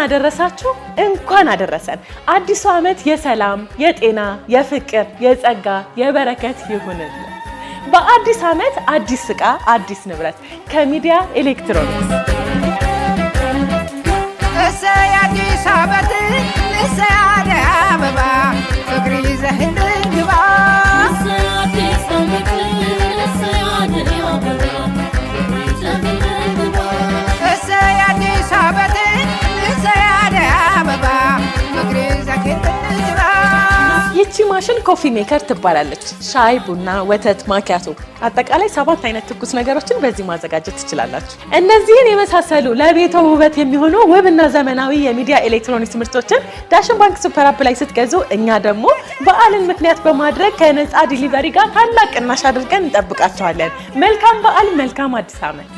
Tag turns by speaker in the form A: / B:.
A: አደረሳችሁ እንኳን አደረሰን አዲሱ ዓመት የሰላም የጤና የፍቅር የጸጋ የበረከት ይሁንልን በአዲስ ዓመት አዲስ ዕቃ አዲስ ንብረት ከሚዲያ ኤሌክትሮኒክስ
B: እሰይ አዲስ ዓመት እሰይ አበባ ፍቅር ይዘህልን ግባ
C: እሰይ አዲስ ዓመት እሰይ አበባ
B: እሰይ አዲስ ዓመት እሰይ አበባ ፍቅር ይዘህልን ግባ
A: ይቺ ማሽን ኮፊ ሜከር ትባላለች ሻይ ቡና ወተት ማኪያቶ አጠቃላይ 7 አይነት ትኩስ ነገሮችን በዚህ ማዘጋጀት ትችላላችሁ እነዚህን የመሳሰሉ ለቤቶ ውበት የሚሆኑ ውብና ዘመናዊ የሚዲያ ኤሌክትሮኒክስ ምርቶችን ዳሽን ባንክ ሱፐር አፕ ላይ ስትገዙ እኛ ደግሞ በዓልን ምክንያት በማድረግ ከነፃ ዲሊቨሪ ጋር ታላቅ ቅናሽ አድርገን እንጠብቃችኋለን መልካም በዓል መልካም አዲስ ዓመት